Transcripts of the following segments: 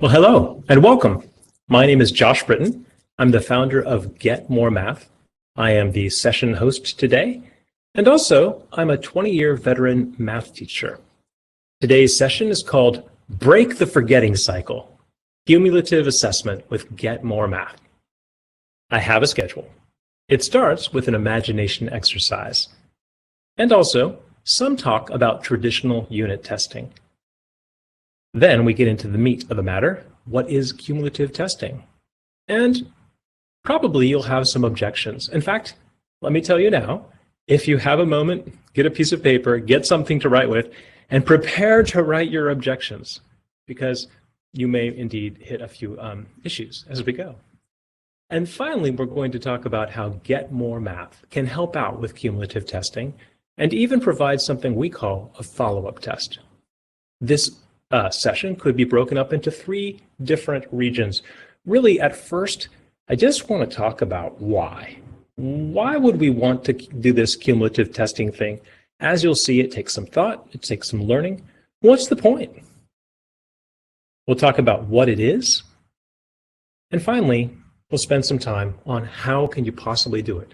Well, hello and welcome. My name is Josh Britton. I'm the founder of Get More Math. I am the session host today, and also I'm a 20-year veteran math teacher. Today's session is called Break the Forgetting Cycle, Cumulative Assessment with Get More Math. I have a schedule. It starts with an imagination exercise, and also some talk about traditional unit testing. Then we get into the meat of the matter. What is cumulative testing? And probably you'll have some objections. In fact, let me tell you now, if you have a moment, get a piece of paper, get something to write with, and prepare to write your objections, because you may indeed hit a few issues as we go. And finally, we're going to talk about how Get More Math can help out with cumulative testing and even provide something we call a follow-up test. This session could be broken up into 3 different regions. Really, at first, I just want to talk about why. Why would we want to do this cumulative testing thing? As you'll see, it takes some thought, it takes some learning. What's the point? We'll talk about what it is. And finally, we'll spend some time on how can you possibly do it.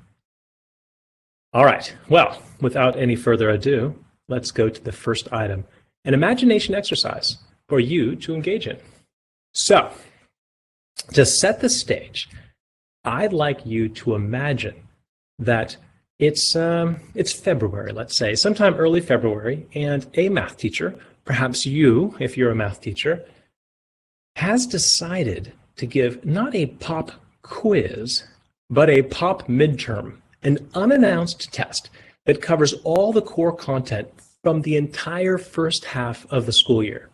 All right, well, without any further ado, let's go to the first item. An imagination exercise for you to engage in. So, to set the stage, I'd like you to imagine that it's February, let's say, sometime early February, and a math teacher, perhaps you, if you're a math teacher, has decided to give not a pop quiz, but a pop midterm, an unannounced test that covers all the core content from the entire first half of the school year.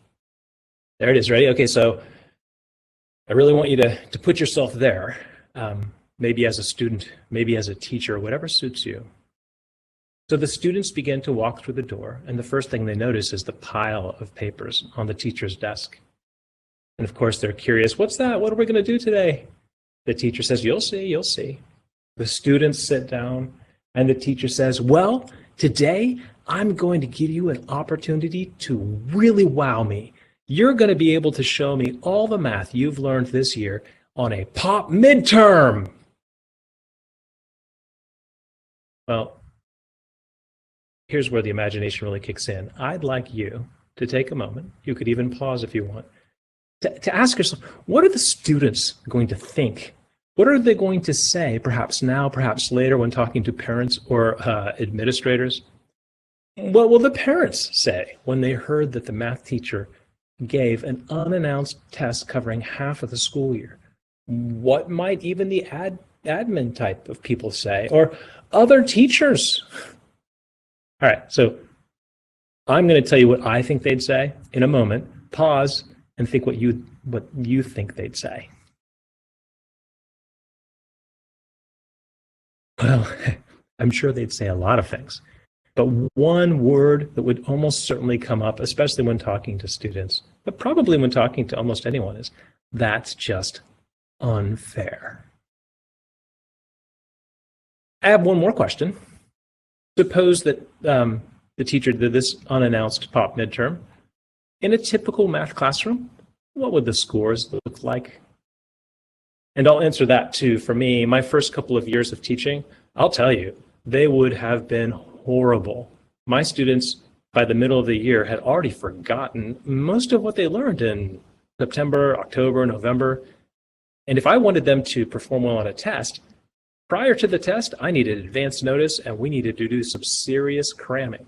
There it is, ready? Okay, so I really want you to put yourself there, maybe as a student, maybe as a teacher, whatever suits you. So the students begin to walk through the door, and the first thing they notice is the pile of papers on the teacher's desk. And of course, they're curious, what's that? What are we going to do today? The teacher says, you'll see, you'll see. The students sit down, and the teacher says, well, today, I'm going to give you an opportunity to really wow me. You're going to be able to show me all the math you've learned this year on a pop midterm. Well, here's where the imagination really kicks in. I'd like you to take a moment. You could even pause if you want. To ask yourself, what are the students going to think? What are they going to say, perhaps now, perhaps later, when talking to parents or administrators? What will the parents say when they heard that the math teacher gave an unannounced test covering half of the school year? What might even the admin type of people say, or other teachers? All right, so I'm going to tell you what I think they'd say in a moment. Pause and think what you think they'd say. Well, I'm sure they'd say a lot of things. But one word that would almost certainly come up, especially when talking to students, but probably when talking to almost anyone, is that's just unfair. I have one more question. Suppose that the teacher did this unannounced pop midterm. In a typical math classroom, what would the scores look like? And I'll answer that too. For me, my first couple of years of teaching, I'll tell you, they would have been horrible. My students, by the middle of the year, had already forgotten most of what they learned in September, October, November. And if I wanted them to perform well on a test, prior to the test, I needed advance notice and we needed to do some serious cramming.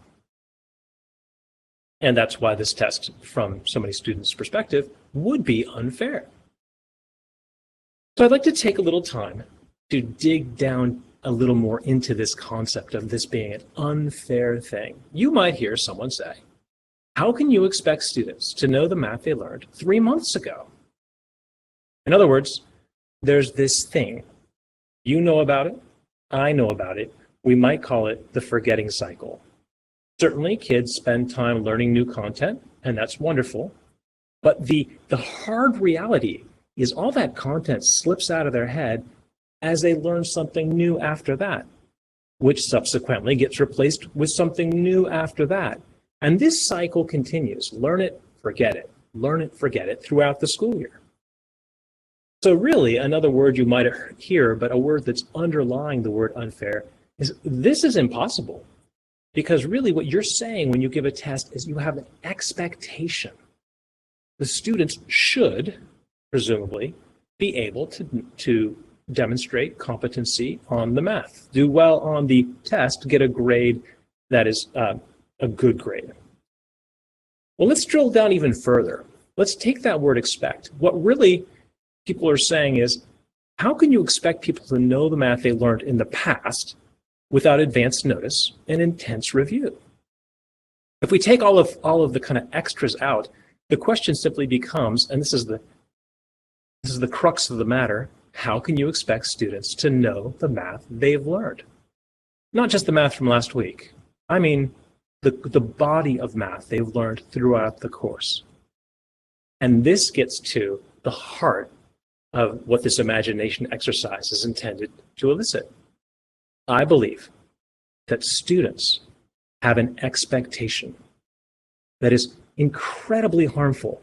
And that's why this test, from so many students' perspective, would be unfair. So I'd like to take a little time to dig down a little more into this concept of this being an unfair thing. You might hear someone say, how can you expect students to know the math they learned 3 months ago? In other words, there's this thing. You know about it, I know about it. We might call it the forgetting cycle. Certainly, kids spend time learning new content, and that's wonderful. But the hard reality is all that content slips out of their head as they learn something new after that, which subsequently gets replaced with something new after that. And this cycle continues. Learn it, forget it. learn it, forget it throughout the school year. So really, another word you might hear, but a word that's underlying the word unfair, is this is impossible. Because really what you're saying when you give a test is you have an expectation. The students should, presumably, be able to demonstrate competency on the math, do well on the test, get a grade that is a good grade. Well, let's drill down even further. Let's take that word expect. What really people are saying is, how can you expect people to know the math they learned in the past without advance notice and intense review? If we take all of the kind of extras out, the question simply becomes, and this is the crux of the matter, how can you expect students to know the math they've learned? Not just the math from last week. I mean, the body of math they've learned throughout the course. And this gets to the heart of what this imagination exercise is intended to elicit. I believe that students have an expectation that is incredibly harmful.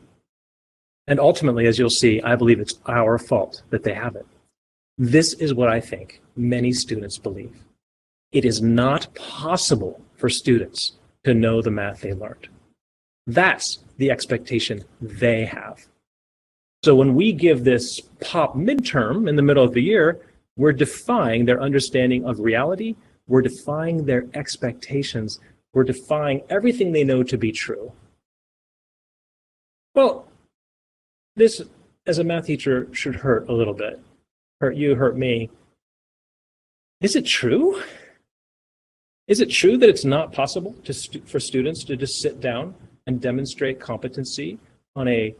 And ultimately, as you'll see, I believe it's our fault that they have it. This is what I think many students believe. It is not possible for students to know the math they learned. That's the expectation they have. So when we give this pop midterm in the middle of the year, we're defying their understanding of reality. We're defying their expectations. We're defying everything they know to be true. Well, this, as a math teacher, should hurt a little bit. Hurt you, hurt me. Is it true? Is it true that it's not possible for students to just sit down and demonstrate competency on a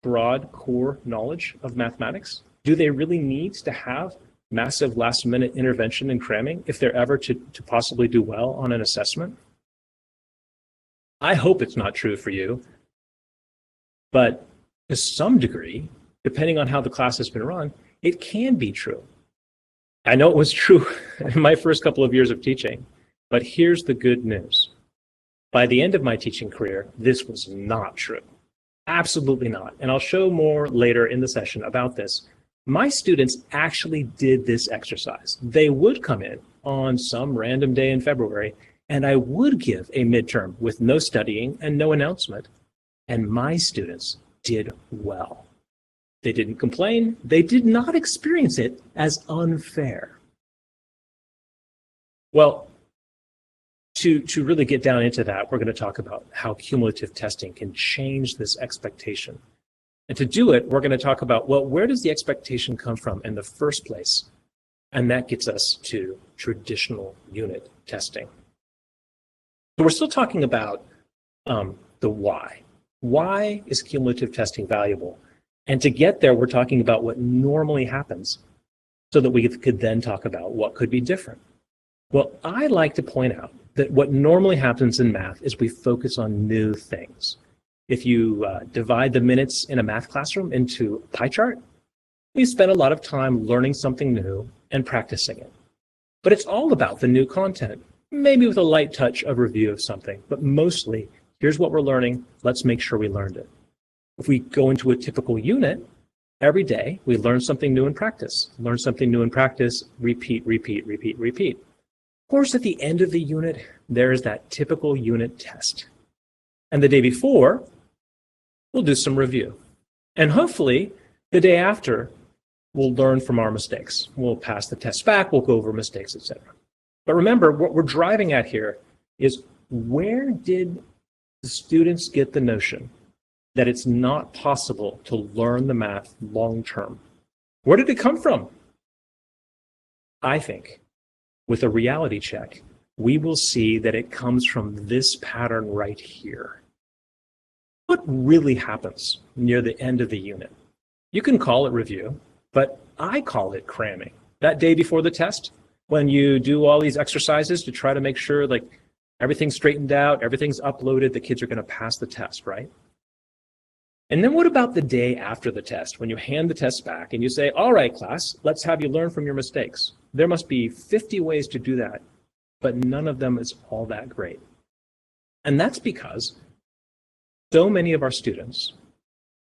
broad core knowledge of mathematics? Do they really need to have massive last-minute intervention and cramming if they're ever to possibly do well on an assessment? I hope it's not true for you, but to some degree, depending on how the class has been run, it can be true. I know it was true in my first couple of years of teaching, but here's the good news. By the end of my teaching career, this was not true. Absolutely not. And I'll show more later in the session about this. My students actually did this exercise. They would come in on some random day in February, and I would give a midterm with no studying and no announcement. And my students did well. They didn't complain. They did not experience it as unfair. Well, to really get down into that, we're going to talk about how cumulative testing can change this expectation. And to do it, we're going to talk about, well, where does the expectation come from in the first place? And that gets us to traditional unit testing. So we're still talking about the why. Why is cumulative testing valuable? And to get there, we're talking about what normally happens so that we could then talk about what could be different. Well, I like to point out that what normally happens in math is we focus on new things. If you divide the minutes in a math classroom into a pie chart, we spend a lot of time learning something new and practicing it. But it's all about the new content, maybe with a light touch of review of something, but mostly, here's what we're learning, let's make sure we learned it. If we go into a typical unit, every day we learn something new and practice. Learn something new and practice, repeat, repeat, repeat, repeat. Of course, at the end of the unit, there's that typical unit test. And the day before, we'll do some review. And hopefully, the day after, we'll learn from our mistakes. We'll pass the test back, we'll go over mistakes, etc. But remember, what we're driving at here is, where did the students get the notion that it's not possible to learn the math long term? Where did it come from? I think with a reality check, we will see that it comes from this pattern right here. What really happens near the end of the unit? You can call it review, but I call it cramming. That day before the test, when you do all these exercises to try to make sure like everything's straightened out, everything's uploaded, the kids are going to pass the test, right? And then what about the day after the test, when you hand the test back and you say, all right, class, let's have you learn from your mistakes. There must be 50 ways to do that, but none of them is all that great. And that's because so many of our students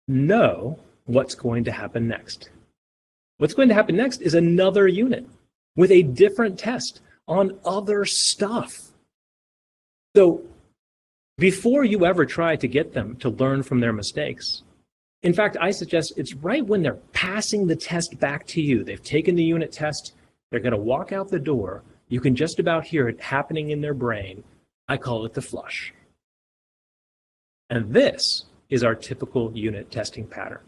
know what's going to happen next. What's going to happen next is another unit with a different test on other stuff. So before you ever try to get them to learn from their mistakes, in fact, I suggest it's right when they're passing the test back to you. They've taken the unit test. They're going to walk out the door. You can just about hear it happening in their brain. I call it the flush. And this is our typical unit testing pattern.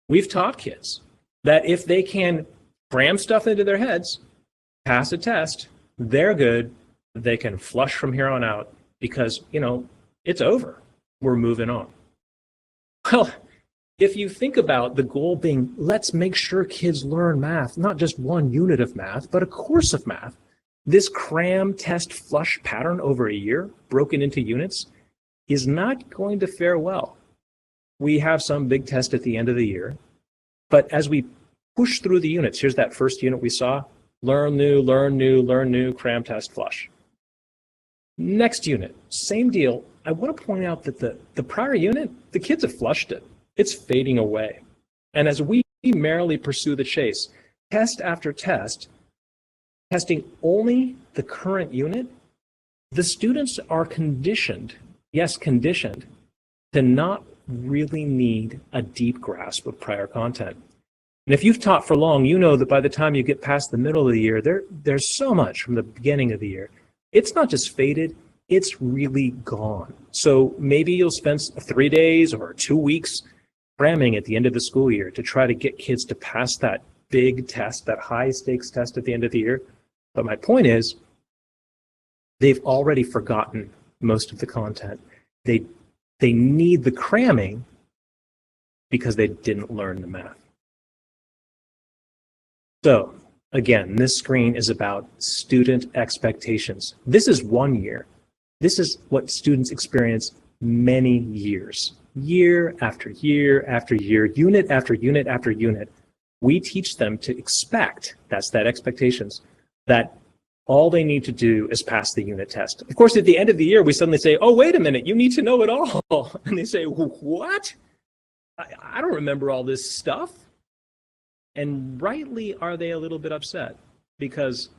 We've taught kids that if they can cram stuff into their heads, pass a test, they're good. They can flush from here on out because, it's over. We're moving on. Well, if you think about the goal being, let's make sure kids learn math, not just one unit of math, but a course of math, this cram, test, flush pattern over a year, broken into units, is not going to fare well. We have some big test at the end of the year, but as we push through the units, here's that first unit we saw, learn new, learn new, learn new, cram, test, flush. Next unit, same deal. I want to point out that the prior unit, the kids have flushed it. It's fading away. And as we merrily pursue the chase, test after test, testing only the current unit, the students are conditioned, yes, conditioned, to not really need a deep grasp of prior content. And if you've taught for long, you know that by the time you get past the middle of the year, there's so much from the beginning of the year. It's not just faded, it's really gone. So maybe you'll spend 3 days or 2 weeks cramming at the end of the school year to try to get kids to pass that big test, that high stakes test at the end of the year. But my point is, they've already forgotten most of the content. They need the cramming because they didn't learn the math. So again, this screen is about student expectations. This is 1 year. This is what students experience many years, year after year after year, unit after unit after unit. We teach them to expect, that's that expectations, that all they need to do is pass the unit test. Of course, at the end of the year, we suddenly say, oh, wait a minute, you need to know it all. And they say, what? I don't remember all this stuff. And rightly are they a little bit upset because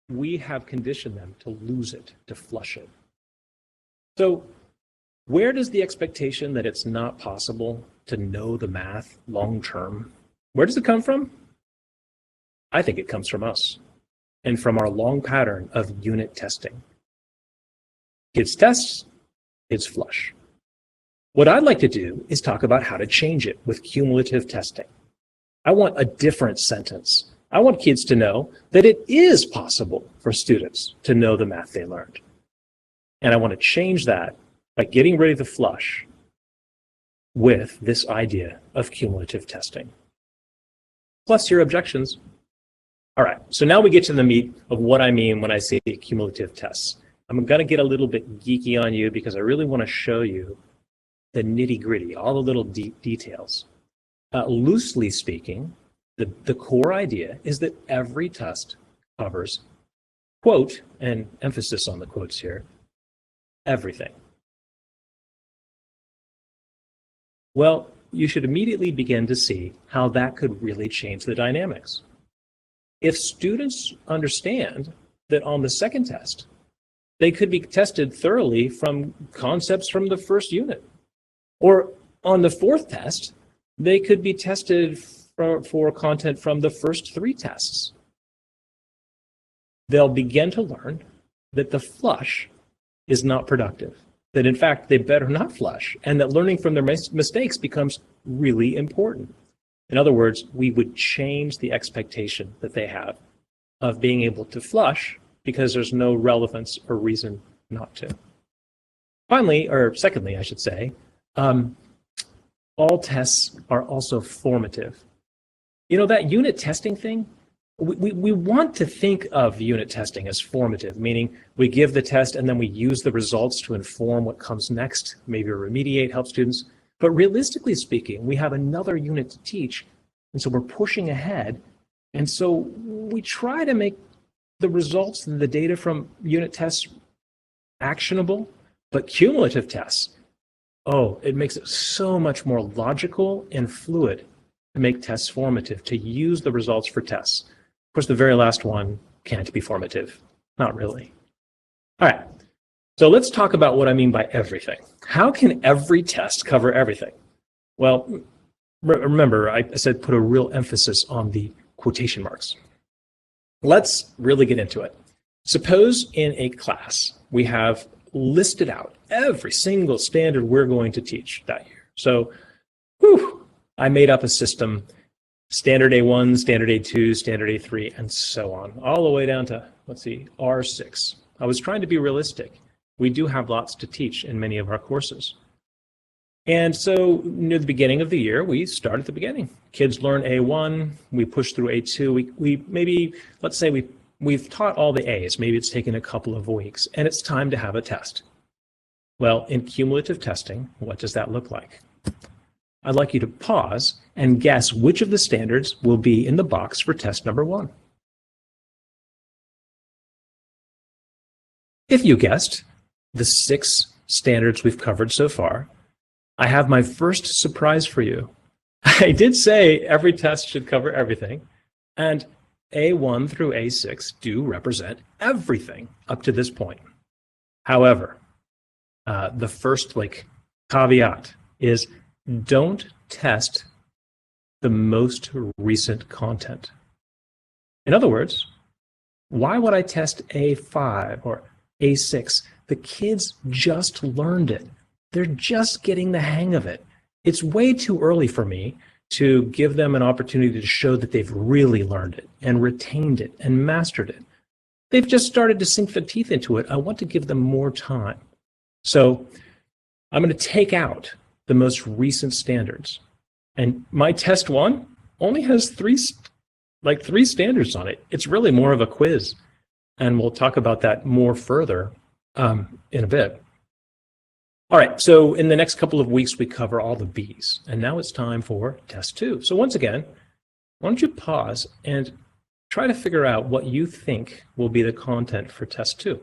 we have conditioned them to lose it, to flush it. So where does the expectation that it's not possible to know the math long term, where does it come from? I think it comes from us and from our long pattern of unit testing. Kids test, kids flush. What I'd like to do is talk about how to change it with cumulative testing. I want a different sentence. I want kids to know that it is possible for students to know the math they learned. And I want to change that by getting rid of the flush with this idea of cumulative testing. Plus your objections. All right, so now we get to the meat of what I mean when I say cumulative tests. I'm going to get a little bit geeky on you because I really want to show you the nitty-gritty, all the little details. Loosely speaking, the core idea is that every test covers, quote, and emphasis on the quotes here, everything. Well, you should immediately begin to see how that could really change the dynamics. If students understand that on the second test, they could be tested thoroughly from concepts from the first unit, or on the fourth test, they could be tested for content from the first 3 tests. They'll begin to learn that the flush is not productive, that in fact they better not flush, and that learning from their mistakes becomes really important. In other words, we would change the expectation that they have of being able to flush because there's no relevance or reason not to. Finally, or secondly, I should say, all tests are also formative. You know, that unit testing thing, we want to think of unit testing as formative, meaning we give the test and then we use the results to inform what comes next, maybe remediate, help students. But realistically speaking, we have another unit to teach, and so we're pushing ahead. And so we try to make the results and the data from unit tests actionable, but cumulative tests, Oh, it makes it so much more logical and fluid to make tests formative, to use the results for tests. Of course, the very last one can't be formative. Not really. All right. So let's talk about what I mean by everything. How can every test cover everything? Well, remember, I said put a real emphasis on the quotation marks. Let's really get into it. Suppose in a class we have listed out every single standard we're going to teach that year. So I made up a system, standard A1, standard A2, standard A3, and so on, all the way down to, let's see, R6. I was trying to be realistic. We do have lots to teach in many of our courses. And so near the beginning of the year, we start at the beginning. Kids learn A1, we push through A2, we maybe, let's say we've taught all the A's, maybe it's taken a couple of weeks, and it's time to have a test. Well, in cumulative testing, what does that look like? I'd like you to pause and guess which of the standards will be in the box for test number 1. If you guessed the 6 standards we've covered so far, I have my first surprise for you. I did say every test should cover everything, and A1 through A6 do represent everything up to this point. However, the first caveat is don't test the most recent content. In other words, why would I test A5 or A6? The kids just learned it. They're just getting the hang of it. It's way too early for me to give them an opportunity to show that they've really learned it and retained it and mastered it. They've just started to sink their teeth into it. I want to give them more time. So I'm going to take out the most recent standards. And my test 1 only has three standards on it. It's really more of a quiz. And we'll talk about that more further in a bit. All right, so in the next couple of weeks, we cover all the B's. And now it's time for test 2. So once again, why don't you pause and try to figure out what you think will be the content for test 2.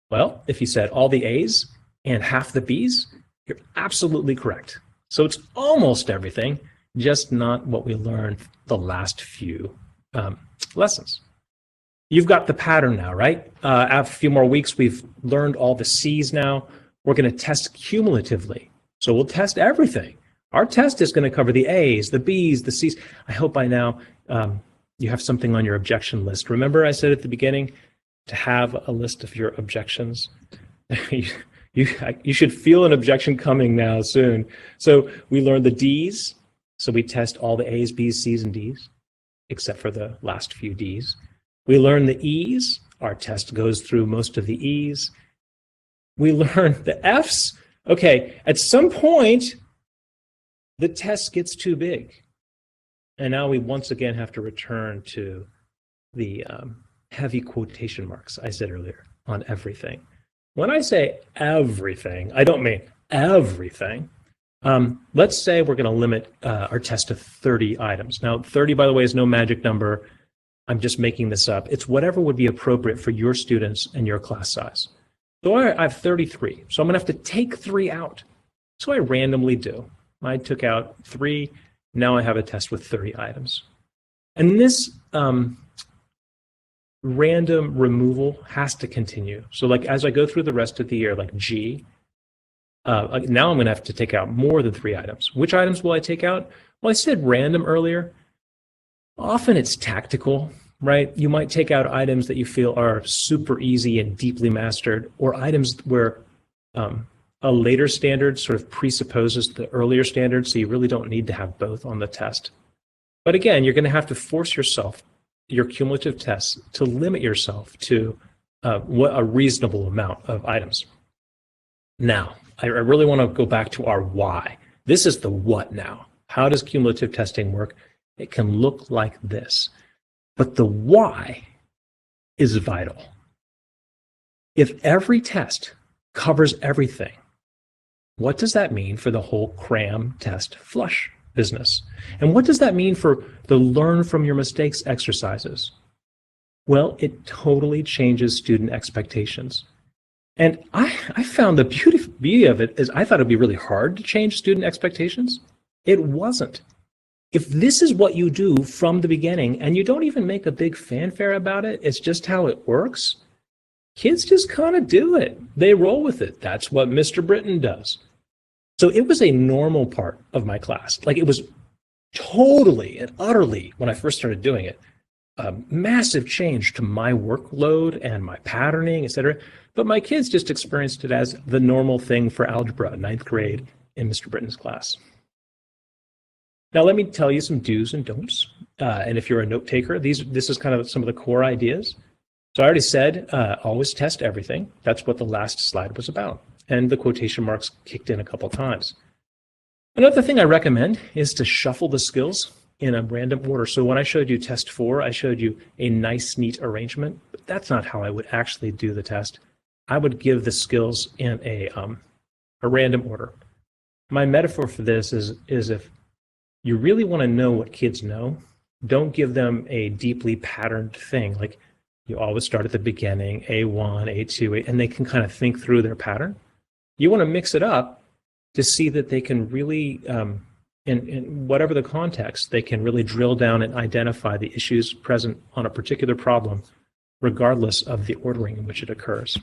Well, if you said all the A's and half the B's, you're absolutely correct. So it's almost everything, just not what we learned the last few lessons. You've got the pattern now, right? After a few more weeks, we've learned all the C's now. We're going to test cumulatively. So we'll test everything. Our test is going to cover the A's, the B's, the C's. I hope by now you have something on your objection list. Remember I said at the beginning to have a list of your objections? You should feel an objection coming now soon. So we learned the D's. So we test all the A's, B's, C's, and D's, except for the last few D's. We learn the E's. Our test goes through most of the E's. We learn the F's. Okay, at some point, the test gets too big. And now we once again have to return to the heavy quotation marks I said earlier on everything. When I say everything, I don't mean everything. Let's say we're going to limit our test to 30 items. Now, 30, by the way, is no magic number. I'm just making this up. It's whatever would be appropriate for your students and your class size. So I have 33. So I'm going to have to take 3 out. So I randomly do. I took out 3. Now I have a test with 30 items. And this random removal has to continue. So as I go through the rest of the year, like G, now I'm going to have to take out more than 3 items. Which items will I take out? Well, I said random earlier. Often it's tactical, right? You might take out items that you feel are super easy and deeply mastered, or items where a later standard sort of presupposes the earlier standard, so you really don't need to have both on the test. But again, you're going to have to force yourself, your cumulative tests, to limit yourself to a reasonable amount of items. Now, I really want to go back to our why. This is the what now. How does cumulative testing work? It can look like this. But the why is vital. If every test covers everything, what does that mean for the whole cram, test, flush business? And what does that mean for the learn from your mistakes exercises? Well, it totally changes student expectations. And I found the beauty of it is I thought it'd be really hard to change student expectations. It wasn't. If this is what you do from the beginning and you don't even make a big fanfare about it, it's just how it works, kids just kind of do it. They roll with it. That's what Mr. Britton does. So it was a normal part of my class. Like, it was totally and utterly, when I first started doing it, a massive change to my workload and my patterning, et cetera. But my kids just experienced it as the normal thing for algebra, 9th grade in Mr. Britton's class. Now, let me tell you some do's and don'ts. And if you're a note taker, this is kind of some of the core ideas. So I already said, always test everything. That's what the last slide was about. And the quotation marks kicked in a couple times. Another thing I recommend is to shuffle the skills in a random order. So when I showed you test 4, I showed you a nice, neat arrangement, but that's not how I would actually do the test. I would give the skills in a random order. My metaphor for this is if you really want to know what kids know, don't give them a deeply patterned thing. Like, you always start at the beginning, A1, A2, and they can kind of think through their pattern. You want to mix it up to see that they can really, in whatever the context, they can really drill down and identify the issues present on a particular problem, regardless of the ordering in which it occurs.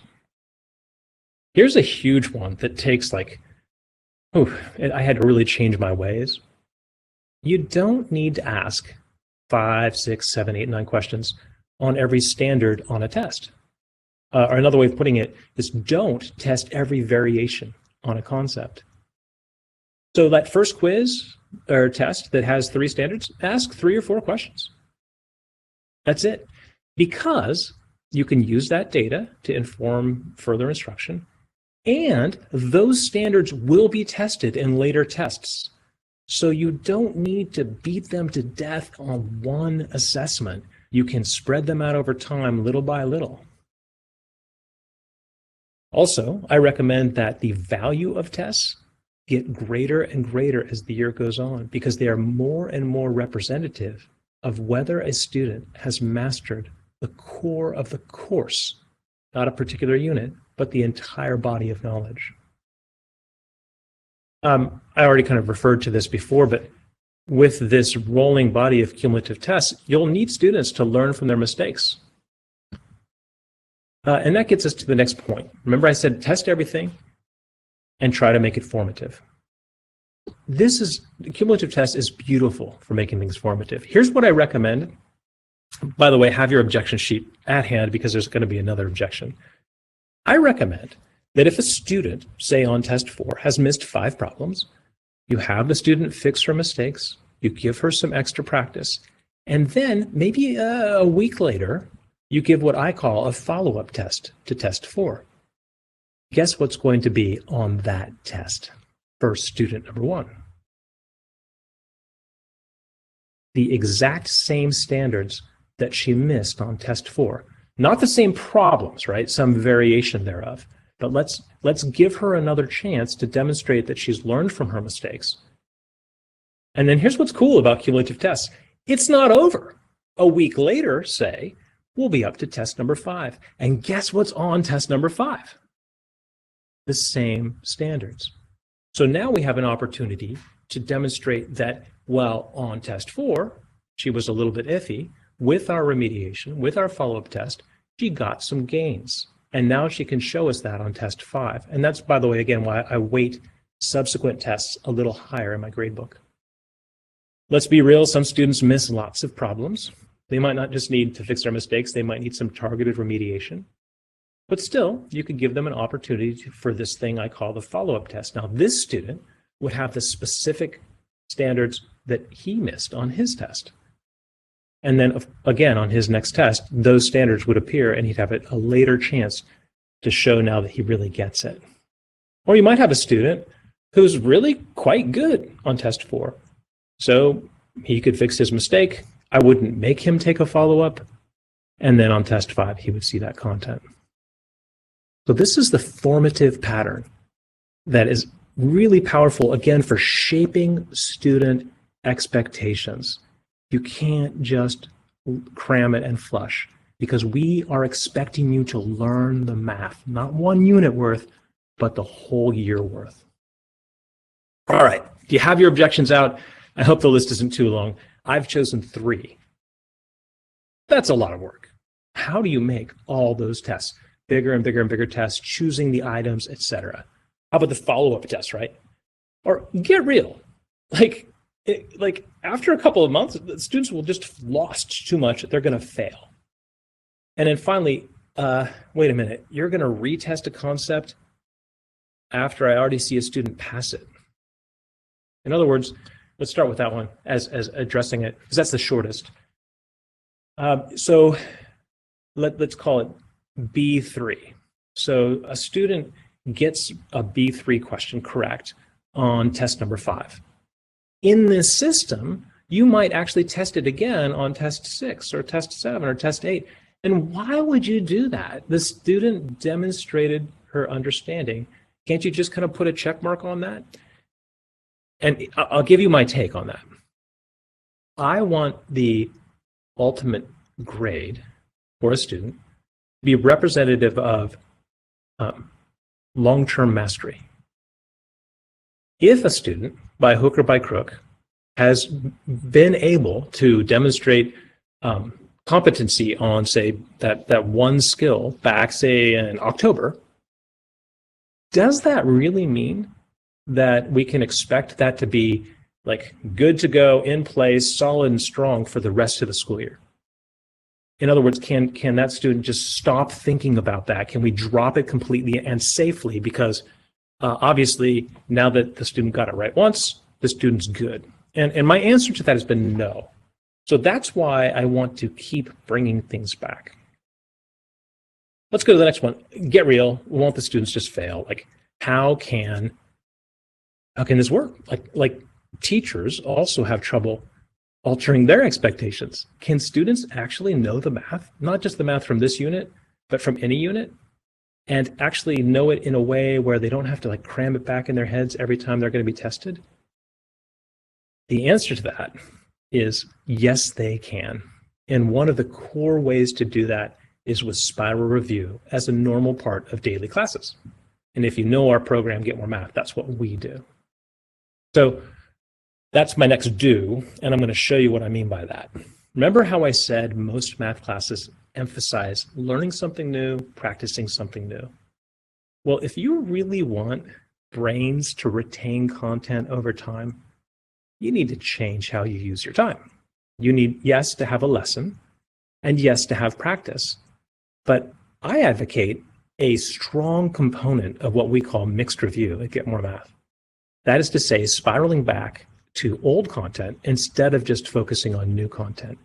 Here's a huge one that takes I had to really change my ways. You don't need to ask 5, 6, 7, 8, 9 questions on every standard on a test. Or another way of putting it is, don't test every variation on a concept. So that first quiz or test that has 3 standards, ask 3 or 4 questions. That's it. Because you can use that data to inform further instruction, and those standards will be tested in later tests. So you don't need to beat them to death on one assessment. You can spread them out over time, little by little. Also, I recommend that the value of tests get greater and greater as the year goes on, because they are more and more representative of whether a student has mastered the core of the course, not a particular unit, but the entire body of knowledge. I already kind of referred to this before, but with this rolling body of cumulative tests, you'll need students to learn from their mistakes. And that gets us to the next point. Remember, I said test everything and try to make it formative. The cumulative test is beautiful for making things formative. Here's what I recommend. By the way, have your objection sheet at hand, because there's going to be another objection. I recommend that if a student, say on test 4, has missed 5 problems, you have the student fix her mistakes, you give her some extra practice, and then maybe a week later, you give what I call a follow-up test to test 4. Guess what's going to be on that test for student number 1? The exact same standards that she missed on test 4. Not the same problems, right? Some variation thereof. But let's give her another chance to demonstrate that she's learned from her mistakes. And then here's what's cool about cumulative tests. It's not over. A week later, say, we'll be up to test number 5. And guess what's on test number 5? The same standards. So now we have an opportunity to demonstrate that while on test 4, she was a little bit iffy, with our remediation, with our follow-up test, she got some gains. And now she can show us that on test 5. And that's, by the way, again, why I weight subsequent tests a little higher in my gradebook. Let's be real, some students miss lots of problems. They might not just need to fix their mistakes, they might need some targeted remediation. But still, you could give them an opportunity for this thing I call the follow-up test. Now, this student would have the specific standards that he missed on his test. And then, again, on his next test, those standards would appear, and he'd have a later chance to show now that he really gets it. Or you might have a student who's really quite good on test 4. So he could fix his mistake. I wouldn't make him take a follow-up. And then on test 5, he would see that content. So this is the formative pattern that is really powerful, again, for shaping student expectations. You can't just cram it and flush. because we are expecting you to learn the math, not 1 unit worth, but the whole year worth. All right, do you have your objections out? I hope the list isn't too long. I've chosen 3. That's a lot of work. How do you make all those tests? Bigger and bigger and bigger tests, choosing the items, etc. How about the follow-up test, right? Or get real. Like after a couple of months, the students will just have lost too much. They're going to fail. And then finally, wait a minute, you're going to retest a concept after I already see a student pass it. In other words, let's start with that one as addressing it, because that's the shortest. So let's call it B3. So a student gets a B3 question correct on test number 5. In this system, you might actually test it again on test 6 or test 7 or test 8. And why would you do that? The student demonstrated her understanding. Can't you just kind of put a check mark on that? And I'll give you my take on that. I want the ultimate grade for a student to be representative of long-term mastery. If a student, by hook or by crook, has been able to demonstrate competency on, say, that one skill back, say, in October, does that really mean that we can expect that to be like good to go, in place, solid and strong for the rest of the school year? In other words, can that student just stop thinking about that? Can we drop it completely and safely? Because obviously, now that the student got it right once, the student's good. And my answer to that has been no. So that's why I want to keep bringing things back. Let's go to the next one. Get real. We want the students just fail. Like, how can this work? Like teachers also have trouble altering their expectations. Can students actually know the math, not just the math from this unit, but from any unit, and actually know it in a way where they don't have to like cram it back in their heads every time they're going to be tested? The answer to that is yes, they can. And one of the core ways to do that is with spiral review as a normal part of daily classes. And if you know our program, Get More Math, that's what we do. So that's my next do, and I'm going to show you what I mean by that. Remember how I said most math classes emphasize learning something new, practicing something new? Well, if you really want brains to retain content over time, you need to change how you use your time. You need, yes, to have a lesson, and yes, to have practice. But I advocate a strong component of what we call mixed review at Get More Math. That is to say, spiraling back to old content instead of just focusing on new content.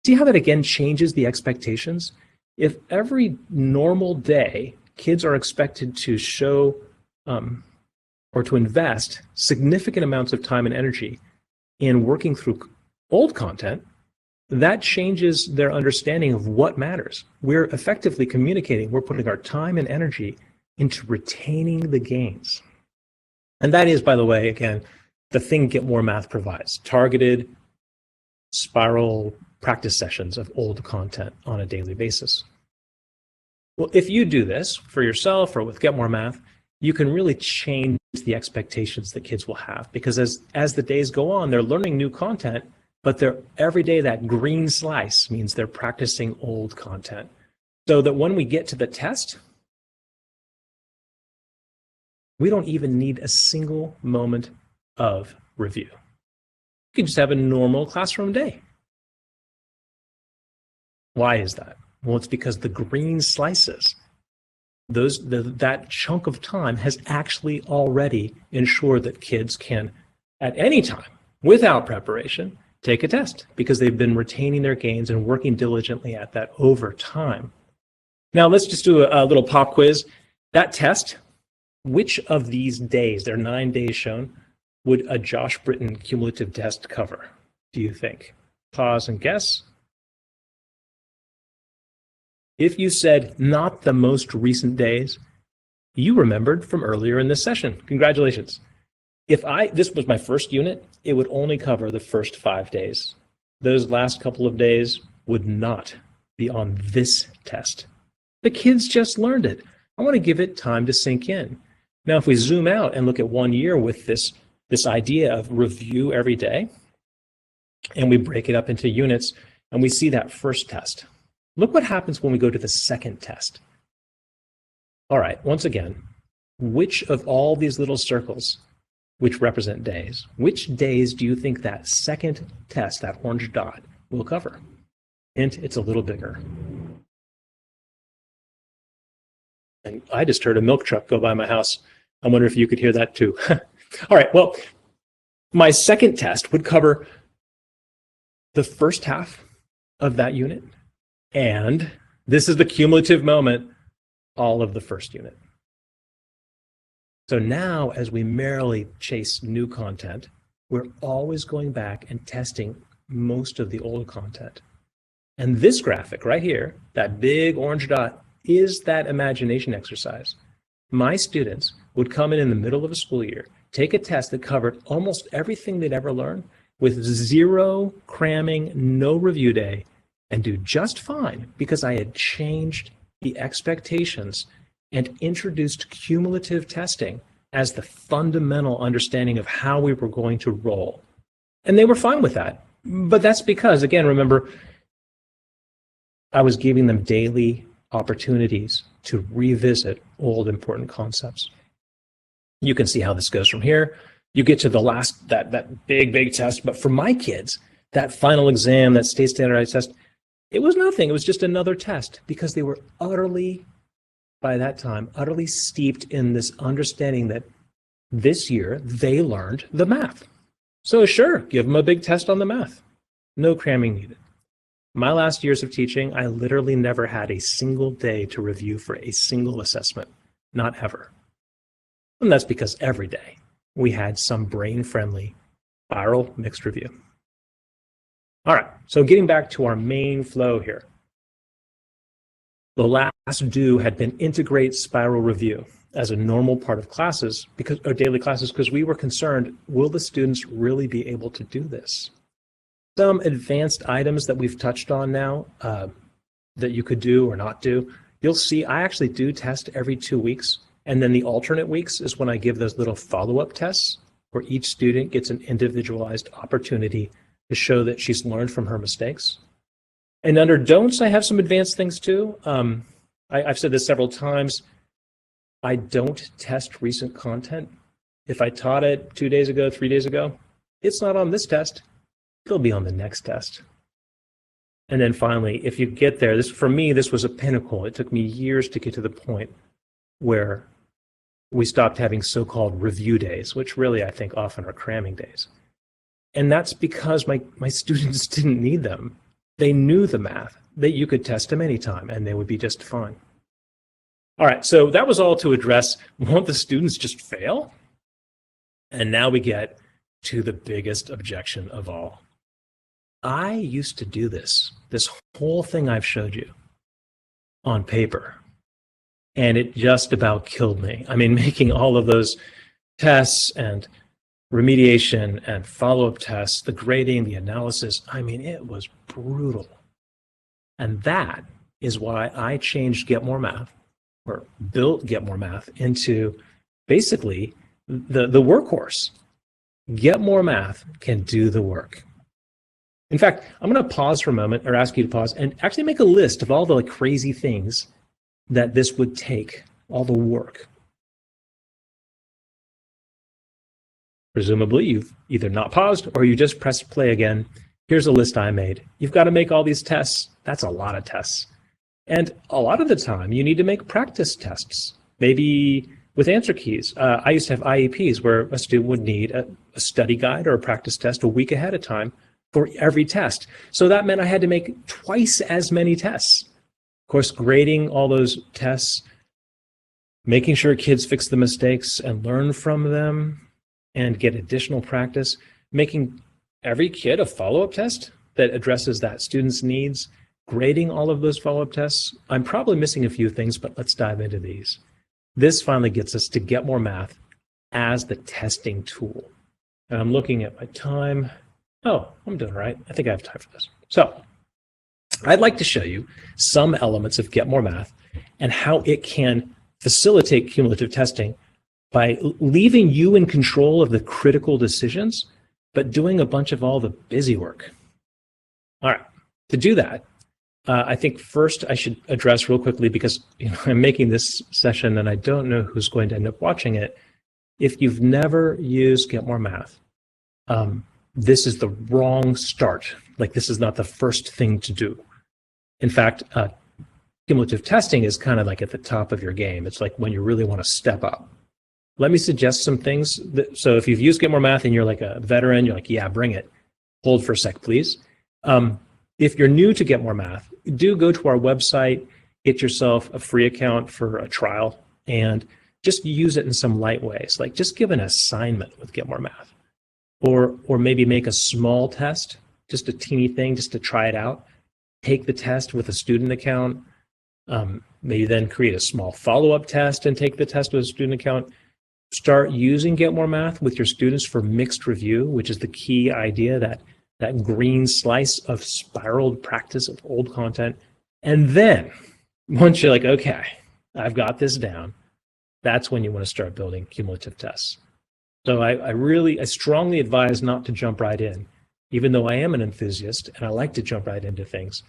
See how that again changes the expectations? If every normal day kids are expected to show or to invest significant amounts of time and energy in working through old content, that changes their understanding of what matters. We're effectively communicating. We're putting our time and energy into retaining the gains. And that is, by the way, again, the thing Get More Math provides: targeted spiral practice sessions of old content on a daily basis. Well, if you do this for yourself or with Get More Math, you can really change the expectations that kids will have, because as the days go on, they're learning new content, but every day that green slice means they're practicing old content. So that when we get to the test, we don't even need a single moment of review. You can just have a normal classroom day. Why is that? Well, it's because the green slices, that chunk of time has actually already ensured that kids can, at any time, without preparation, take a test, because they've been retaining their gains and working diligently at that over time. Now, let's just do a little pop quiz. That test, which of these days, there are 9 days shown, would a Josh Britton cumulative test cover, do you think? Pause and guess. If you said not the most recent days, you remembered from earlier in this session. Congratulations. If this was my first unit, it would only cover the first 5 days. Those last couple of days would not be on this test. The kids just learned it. I want to give it time to sink in. Now, if we zoom out and look at 1 year with this idea of review every day, and we break it up into units, and we see that first test. Look what happens when we go to the second test. All right, once again, which of all these little circles, which represent days, which days do you think that second test, that orange dot, will cover? Hint, it's a little bigger. And I just heard a milk truck go by my house. I wonder if you could hear that too. All right, well, my second test would cover the first half of that unit, and this is the cumulative moment, all of the first unit. So now, as we merrily chase new content, we're always going back and testing most of the old content. And this graphic right here, that big orange dot, is that imagination exercise. My students would come in the middle of a school year, take a test that covered almost everything they'd ever learned, with zero cramming, no review day, and do just fine because I had changed the expectations and introduced cumulative testing as the fundamental understanding of how we were going to roll. And they were fine with that. But that's because, again, remember, I was giving them daily opportunities to revisit old important concepts. You can see how this goes from here. You get to the last, that big test. But for my kids, that final exam, that state standardized test, it was nothing. It was just another test because they were utterly, by that time, utterly steeped in this understanding that this year they learned the math. So sure, give them a big test on the math. No cramming needed. My last years of teaching, I literally never had a single day to review for a single assessment. Not ever. And that's because every day we had some brain-friendly spiral mixed review. All right, so getting back to our main flow here. The last do had been integrate spiral review as a normal part of classes, or daily classes, because we were concerned, will the students really be able to do this? Some advanced items that we've touched on now that you could do or not do. You'll see I actually do test every 2 weeks. And then the alternate weeks is when I give those little follow-up tests where each student gets an individualized opportunity to show that she's learned from her mistakes. And under don'ts, I have some advanced things too. I've said this several times. I don't test recent content. If I taught it 2 days ago, 3 days ago, it's not on this test. It'll be on the next test. And then finally, if you get there, for me, this was a pinnacle. It took me years to get to the point where we stopped having so-called review days, which really I think often are cramming days. And that's because my students didn't need them. They knew the math, that you could test them anytime and they would be just fine. All right, so that was all to address, won't the students just fail? And now we get to the biggest objection of all. I used to do this whole thing I've showed you on paper, and it just about killed me. I mean, making all of those tests and remediation and follow-up tests, the grading, the analysis, I mean, it was brutal. And that is why I changed Get More Math, or built Get More Math, into basically the workhorse. Get More Math can do the work. In fact, I'm going to pause for a moment, or ask you to pause, and actually make a list of all the crazy things that this would take, all the work. Presumably, you've either not paused or you just pressed play again. Here's a list I made. You've got to make all these tests. That's a lot of tests. And a lot of the time, you need to make practice tests, maybe with answer keys. I used to have IEPs where a student would need a study guide or a practice test a week ahead of time for every test. So that meant I had to make twice as many tests. Of course, grading all those tests, making sure kids fix the mistakes and learn from them and get additional practice, making every kid a follow-up test that addresses that student's needs, grading all of those follow-up tests. I'm probably missing a few things, but let's dive into these. This finally gets us to Get More Math as the testing tool. And I'm looking at my time. Oh, I'm doing all right. I think I have time for this. So I'd like to show you some elements of Get More Math and how it can facilitate cumulative testing by leaving you in control of the critical decisions, but doing a bunch of all the busy work. All right, to do that, I think first I should address real quickly, because I'm making this session and I don't know who's going to end up watching it. If you've never used Get More Math, this is the wrong start. Like, this is not the first thing to do. In fact, cumulative testing is kind of like at the top of your game. It's like when you really want to step up. Let me suggest some things. So if you've used Get More Math and you're like a veteran, you're like, yeah, bring it. Hold for a sec, please. If you're new to Get More Math, do go to our website, get yourself a free account for a trial, and just use it in some light ways. Like, just give an assignment with Get More Math, or maybe make a small test, just a teeny thing, just to try it out. Take the test with a student account. Maybe then create a small follow-up test and take the test with a student account. Start using Get More Math with your students for mixed review, which is the key idea, that green slice of spiraled practice of old content. And then once you're like, okay, I've got this down, that's when you want to start building cumulative tests. So I strongly advise not to jump right in. Even though I am an enthusiast and I like to jump right into things,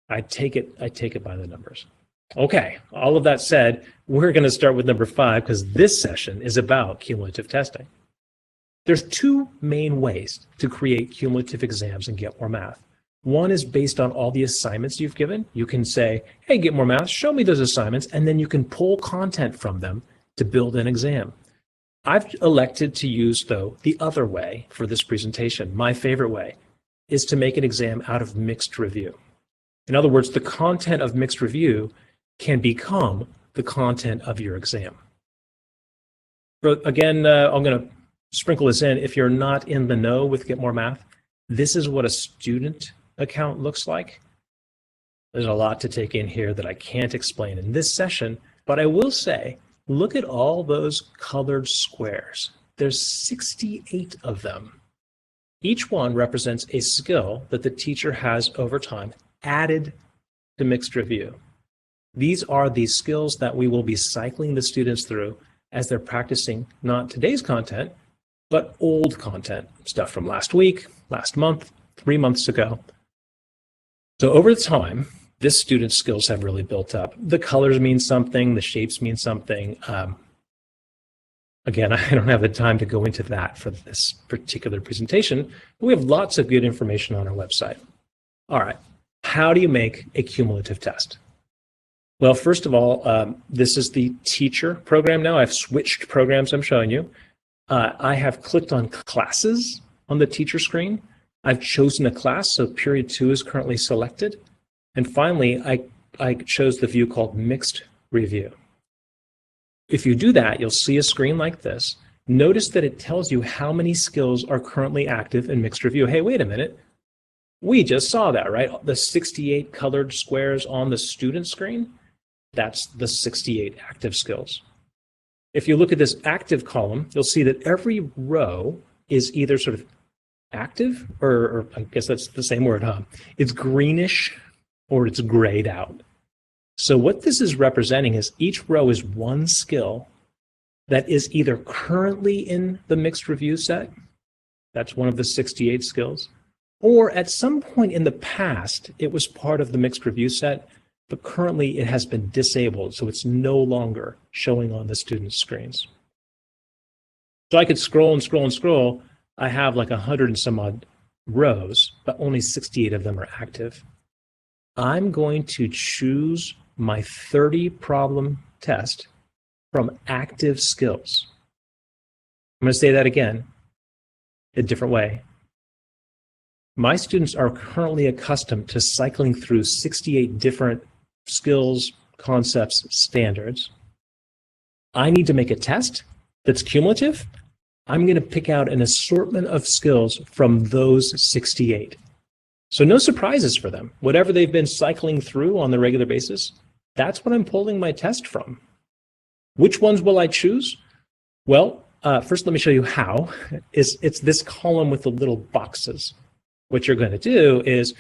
I take it by the numbers. Okay, all of that said, we're going to start with number 5, because this session is about cumulative testing. There's 2 main ways to create cumulative exams in Get More Math. One is based on all the assignments you've given. You can say, hey, Get More Math, show me those assignments, and then you can pull content from them to build an exam. I've elected to use, though, the other way for this presentation. My favorite way is to make an exam out of mixed review. In other words, the content of mixed review can become the content of your exam. But again, I'm going to sprinkle this in. If you're not in the know with Get More Math, this is what a student account looks like. There's a lot to take in here that I can't explain in this session, but I will say, look at all those colored squares. There's 68 of them. Each one represents a skill that the teacher has over time added to mixed review. These are the skills that we will be cycling the students through as they're practicing not today's content, but old content, stuff from last week, last month, 3 months ago. So over time, this student's skills have really built up. The colors mean something, the shapes mean something. Again, I don't have the time to go into that for this particular presentation, but we have lots of good information on our website. All right, how do you make a cumulative test? Well, first of all, this is the teacher program now. I've switched programs I'm showing you. I have clicked on classes on the teacher screen. I've chosen a class, so period 2 is currently selected. And finally, I chose the view called mixed review. If you do that, you'll see a screen like this. Notice that it tells you how many skills are currently active in mixed review. Hey, wait a minute. We just saw that, right? The 68 colored squares on the student screen, that's the 68 active skills. If you look at this active column, you'll see that every row is either sort of active, or I guess that's the same word, huh? It's greenish or it's grayed out. So what this is representing is each row is one skill that is either currently in the mixed review set, that's one of the 68 skills, or at some point in the past, it was part of the mixed review set, but currently it has been disabled, so it's no longer showing on the students' screens. So I could scroll and scroll and scroll. I have like 100 and some odd rows, but only 68 of them are active. I'm going to choose my 30 problem test from active skills. I'm going to say that again, a different way. My students are currently accustomed to cycling through 68 different skills, concepts, standards. I need to make a test that's cumulative. I'm going to pick out an assortment of skills from those 68. So no surprises for them. Whatever they've been cycling through on the regular basis, that's what I'm pulling my test from. Which ones will I choose? Well, first let me show you how. It's this column with the little boxes. What you're going to do is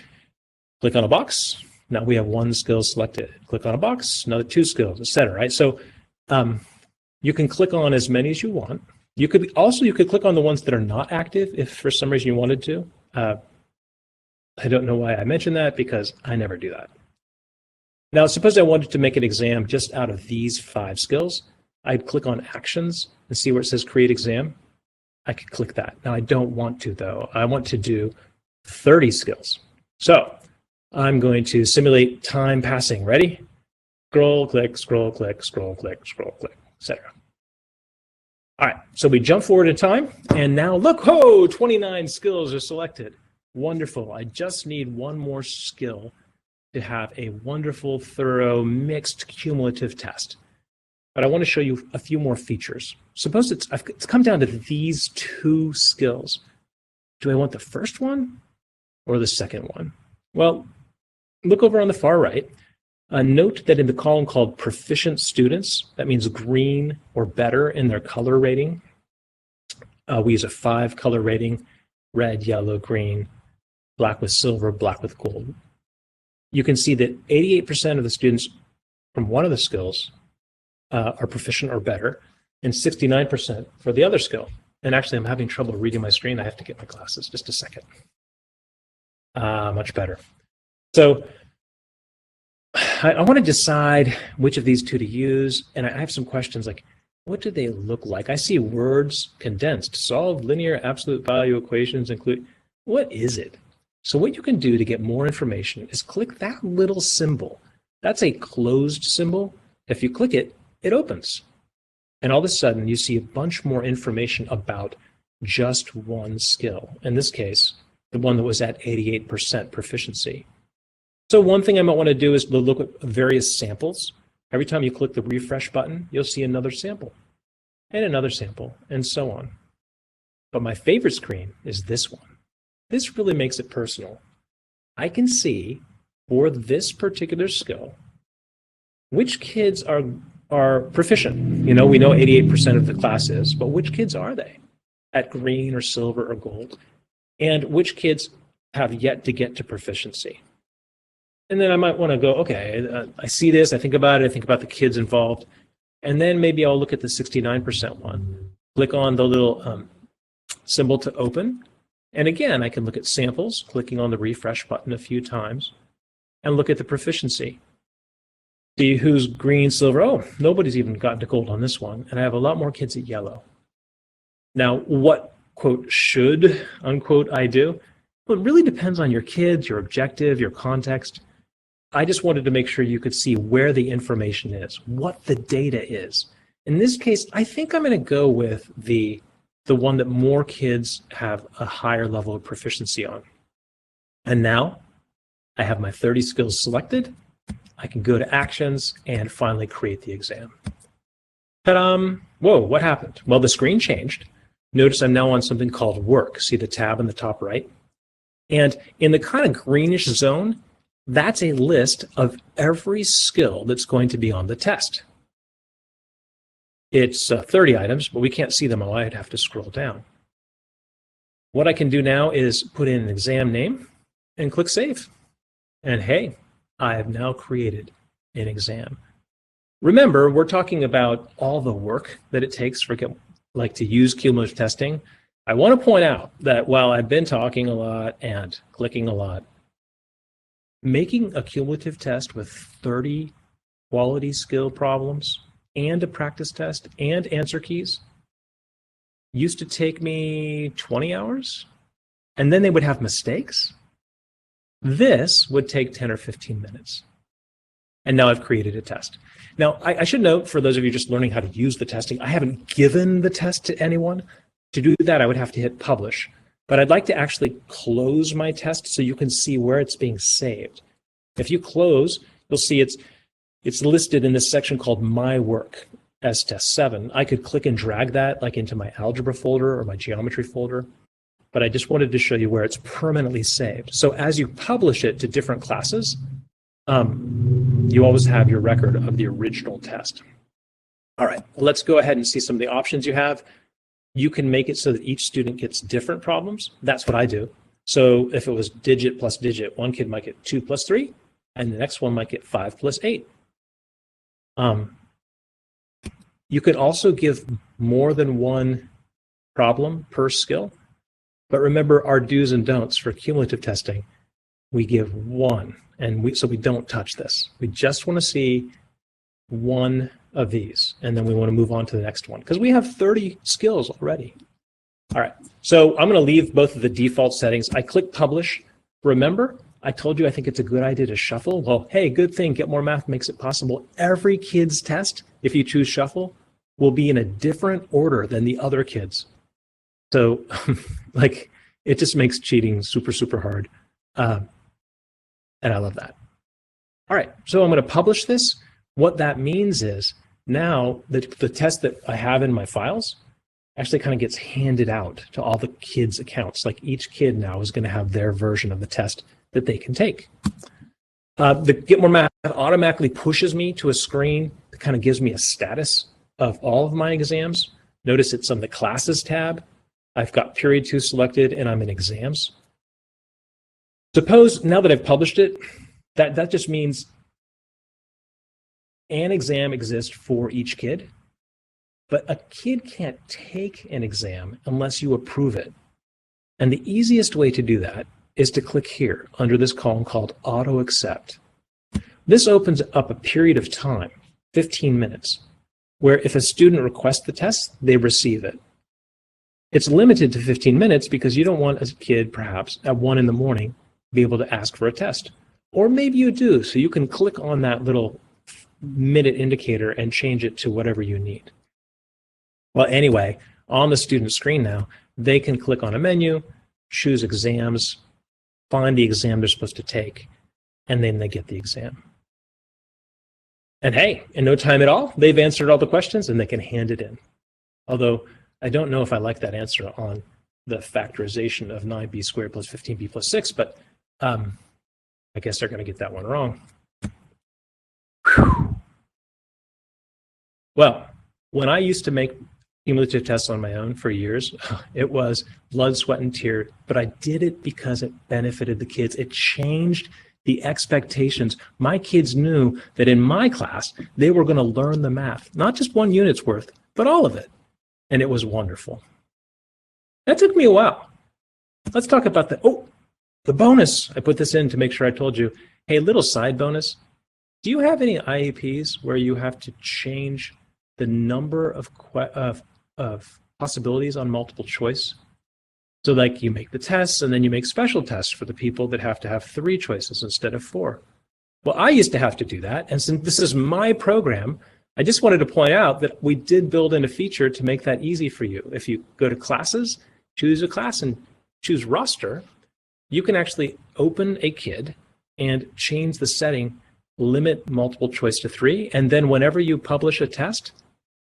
click on a box, Now we have one skill selected. Click on a box, another two skills, etc. Right? So you can click on as many as you want. You could click on the ones that are not active if for some reason you wanted to. I don't know why I mentioned that because I never do that. Now, suppose I wanted to make an exam just out of these 5 skills. I'd click on Actions and see where it says Create Exam. I could click that. Now, I don't want to, though. I want to do 30 skills. So I'm going to simulate time passing. Ready? Scroll, click, scroll, click, scroll, click, scroll, click, etc. All right, so we jump forward in time, and now look, 29 skills are selected. Wonderful. I just need one more skill to have a wonderful, thorough, mixed cumulative test. But I want to show you a few more features. Suppose it's come down to these 2 skills. Do I want the first one or the second one? Well, look over on the far right. Note that in the column called Proficient Students, that means green or better in their color rating. We use a 5 color rating: red, yellow, green, black with silver, black with gold. You can see that 88% of the students from one of the skills are proficient or better, and 69% for the other skill. And actually, I'm having trouble reading my screen. I have to get my glasses. Just a second. Much better. So I want to decide which of these 2 to use, and I have some questions like, what do they look like? I see words condensed, solve linear absolute value equations, include. What is it? So what you can do to get more information is click that little symbol. That's a closed symbol. If you click it, it opens. And all of a sudden, you see a bunch more information about just one skill. In this case, the one that was at 88% proficiency. So one thing I might want to do is look at various samples. Every time you click the refresh button, you'll see another sample, and another sample, and so on. But my favorite screen is this one. This really makes it personal. I can see for this particular skill which kids are proficient. You know, we know 88% of the class is, but which kids are they at green or silver or gold? And which kids have yet to get to proficiency? And then I might want to go, okay, I see this, I think about it, I think about the kids involved, and then maybe I'll look at the 69% one. Click on the little symbol to open. And again, I can look at samples, clicking on the refresh button a few times, and look at the proficiency. See who's green, silver. Oh, nobody's even gotten to gold on this one. And I have a lot more kids at yellow. Now, what, quote, should, unquote, I do? Well, it really depends on your kids, your objective, your context. I just wanted to make sure you could see where the information is, what the data is. In this case, I think I'm going to go with the one that more kids have a higher level of proficiency on. And now I have my 30 skills selected. I can go to Actions and finally create the exam. Ta-da! Whoa, what happened? Well, the screen changed. Notice I'm now on something called Work. See the tab in the top right? And in the kind of greenish zone, that's a list of every skill that's going to be on the test. It's 30 items, but we can't see them all. I'd have to scroll down. What I can do now is put in an exam name and click Save. And hey, I have now created an exam. Remember, we're talking about all the work that it takes for to use cumulative testing. I want to point out that while I've been talking a lot and clicking a lot, making a cumulative test with 30 quality skill problems and a practice test and answer keys used to take me 20 hours, and then they would have mistakes. This would take 10 or 15 minutes. And now I've created a test. Now, I should note, for those of you just learning how to use the testing, I haven't given the test to anyone. To do that, I would have to hit Publish. But I'd like to actually close my test so you can see where it's being saved. If you close, you'll see it's listed in this section called My Work as Test 7. I could click and drag that into my algebra folder or my geometry folder, but I just wanted to show you where it's permanently saved. So as you publish it to different classes, you always have your record of the original test. All right, let's go ahead and see some of the options you have. You can make it so that each student gets different problems. That's what I do. So if it was digit plus digit, one kid might get 2 plus 3, and the next one might get 5 plus 8. You can also give more than one problem per skill, but remember our do's and don'ts for cumulative testing. We give one, and so we don't touch this. We just want to see one of these, and then we want to move on to the next one because we have 30 skills already. All right, so I'm going to leave both of the default settings. I click publish. Remember, I told you I think it's a good idea to shuffle. Well, hey, good thing Get More Math makes it possible. Every kid's test, if you choose shuffle, will be in a different order than the other kids. So like, it just makes cheating super, super hard. And I love that. All right, so I'm going to publish this. What that means is now the test that I have in my files actually kind of gets handed out to all the kids' accounts. Like each kid now is going to have their version of the test that they can take. The Get More Math automatically pushes me to a screen that kind of gives me a status of all of my exams. Notice it's on the Classes tab. I've got Period 2 selected, and I'm in Exams. Suppose now that I've published it, that just means an exam exists for each kid, but a kid can't take an exam unless you approve it. And the easiest way to do that is to click here under this column called AutoAccept. This opens up a period of time, 15 minutes, where if a student requests the test, they receive it. It's limited to 15 minutes because you don't want a kid, perhaps, at 1 in the morning, be able to ask for a test. Or maybe you do, so you can click on that little minute indicator and change it to whatever you need. Well, anyway, on the student screen now, they can click on a menu, choose exams, find the exam they're supposed to take, and then they get the exam. And hey, in no time at all, they've answered all the questions and they can hand it in. Although I don't know if I like that answer on the factorization of 9b squared plus 15b plus 6, but I guess they're going to get that one wrong. Whew. Well, when I used to make cumulative tests on my own for years, it was blood, sweat, and tears, but I did it because it benefited the kids. It changed the expectations. My kids knew that in my class, they were going to learn the math, not just 1 unit's worth, but all of it. And it was wonderful. That took me a while. Let's talk about the bonus. I put this in to make sure I told you, hey, little side bonus. Do you have any IEPs where you have to change the number of possibilities on multiple choice? So like you make the tests and then you make special tests for the people that have to have 3 choices instead of 4. Well, I used to have to do that. And since this is my program, I just wanted to point out that we did build in a feature to make that easy for you. If you go to Classes, choose a class and choose Roster, you can actually open a KID and change the setting, limit multiple choice to 3. And then whenever you publish a test,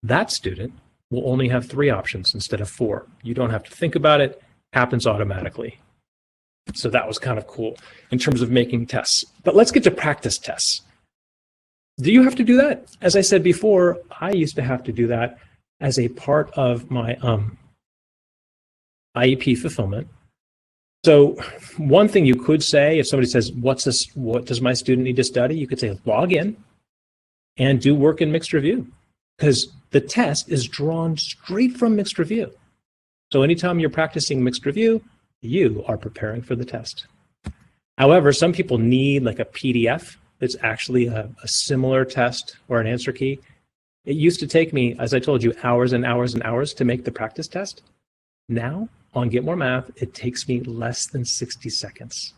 that student will only have 3 options instead of 4. You don't have to think about it. Happens automatically. So that was kind of cool in terms of making tests. But let's get to practice tests. Do you have to do that? As I said before, I used to have to do that as a part of my IEP fulfillment. So one thing you could say, if somebody says, what does my student need to study? You could say, log in and do work in mixed review, because the test is drawn straight from mixed review. So anytime you're practicing mixed review, you are preparing for the test. However, some people need like a PDF that's actually a similar test or an answer key. It used to take me, as I told you, hours and hours and hours to make the practice test. Now, on Get More Math, it takes me less than 60 seconds.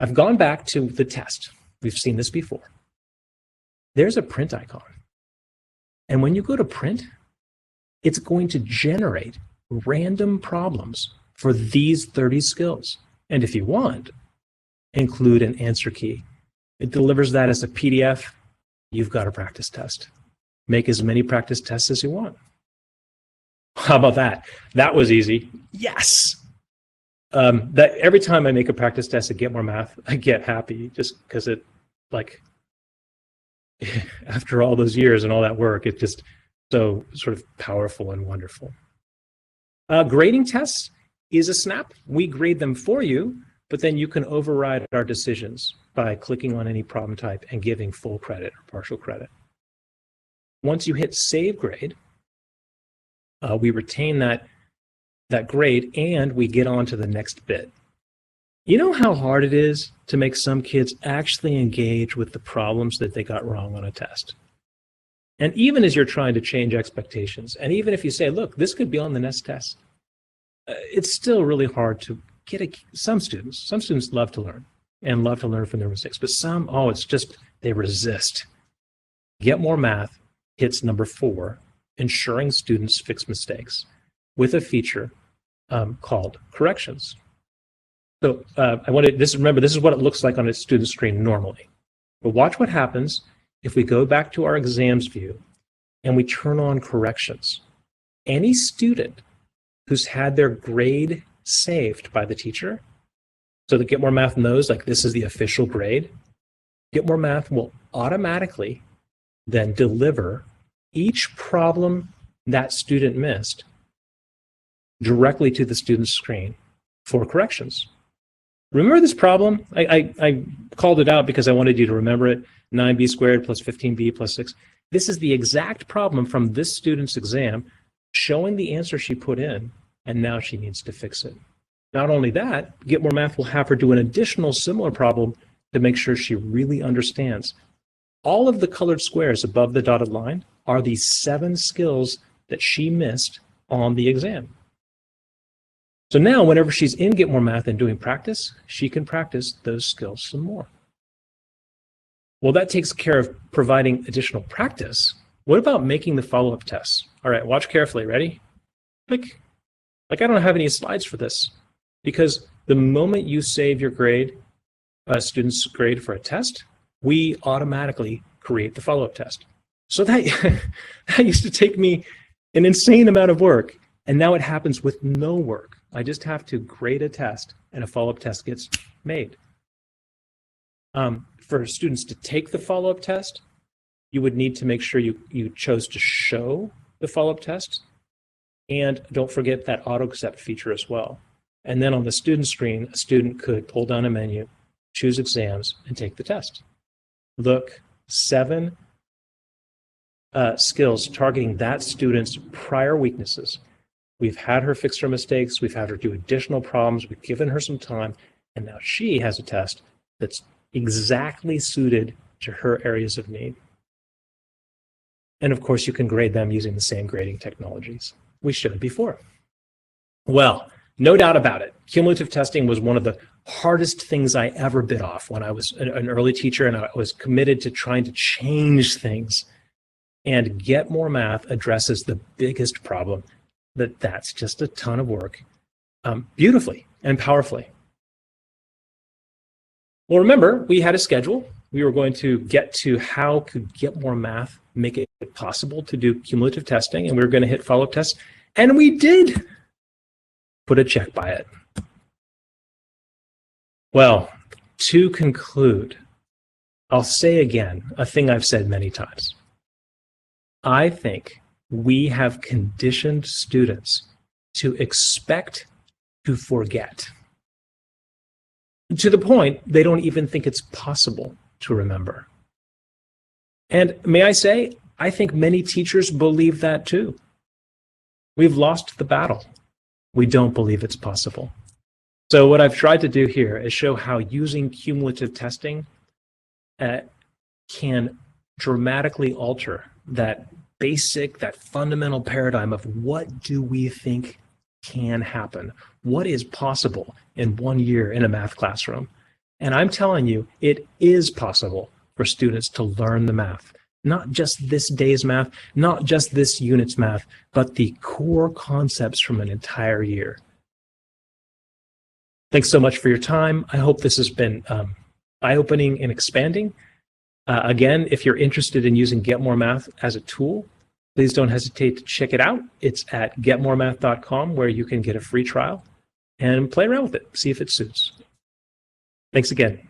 I've gone back to the test. We've seen this before. There's a print icon. And when you go to print, it's going to generate random problems for these 30 skills. And if you want, include an answer key. It delivers that as a PDF. You've got a practice test. Make as many practice tests as you want. How about that? That was easy. Yes. That every time I make a practice test at Get More Math, I get happy just because it, like, after all those years and all that work, it's just so sort of powerful and wonderful. Grading tests is a snap. We grade them for you, but then you can override our decisions by clicking on any problem type and giving full credit or partial credit. Once you hit save grade, we retain that grade and we get on to the next bit. You know how hard it is to make some kids actually engage with the problems that they got wrong on a test? And even as you're trying to change expectations, and even if you say, look, this could be on the next test, it's still really hard to get some students love to learn and love to learn from their mistakes, but some, it's just, they resist. Get More Math hits number 4, ensuring students fix mistakes, with a feature called Corrections. So remember, this is what it looks like on a student screen normally. But watch what happens if we go back to our exams view and we turn on Corrections. Any student who's had their grade saved by the teacher, so that Get More Math knows, like, this is the official grade, Get More Math will automatically then deliver each problem that student missed directly to the student's screen for corrections. Remember this problem? I called it out because I wanted you to remember it. 9b squared plus 15b plus 6. This is the exact problem from this student's exam, showing the answer she put in, and now she needs to fix it. Not only that, Get More Math will have her do an additional similar problem to make sure she really understands. All of the colored squares above the dotted line are the 7 skills that she missed on the exam. So now, whenever she's in Get More Math and doing practice, she can practice those skills some more. Well, that takes care of providing additional practice. What about making the follow-up tests? All right, watch carefully. Ready? Click. Like, I don't have any slides for this, because the moment you save your grade, a student's grade for a test, we automatically create the follow-up test. So that used to take me an insane amount of work, and now it happens with no work. I just have to grade a test, and a follow-up test gets made. For students to take the follow-up test, you would need to make sure you chose to show the follow-up test, and don't forget that AutoAccept feature as well. And then on the student screen, a student could pull down a menu, choose exams, and take the test. Look, 7 skills targeting that student's prior weaknesses. We've had her fix her mistakes, we've had her do additional problems, we've given her some time, and now she has a test that's exactly suited to her areas of need. And of course, you can grade them using the same grading technologies we showed before. Well, no doubt about it, cumulative testing was one of the hardest things I ever bit off when I was an early teacher, and I was committed to trying to change things. And Get More Math addresses the biggest problem, that's just a ton of work, beautifully and powerfully. Well, remember, we had a schedule. We were going to get to how could Get More Math make it possible to do cumulative testing, and we were going to hit follow-up tests, and we did put a check by it. Well, to conclude, I'll say again a thing I've said many times. I think we have conditioned students to expect to forget, to the point they don't even think it's possible to remember. And may I say, I think many teachers believe that too. We've lost the battle. We don't believe it's possible. So what I've tried to do here is show how using cumulative testing can dramatically alter that fundamental paradigm of what do we think can happen? What is possible in 1 year in a math classroom? And I'm telling you, it is possible for students to learn the math. Not just this day's math, not just this unit's math, but the core concepts from an entire year. Thanks so much for your time. I hope this has been eye-opening and expanding. Again, if you're interested in using Get More Math as a tool, please don't hesitate to check it out. It's at getmoremath.com, where you can get a free trial and play around with it, see if it suits. Thanks again.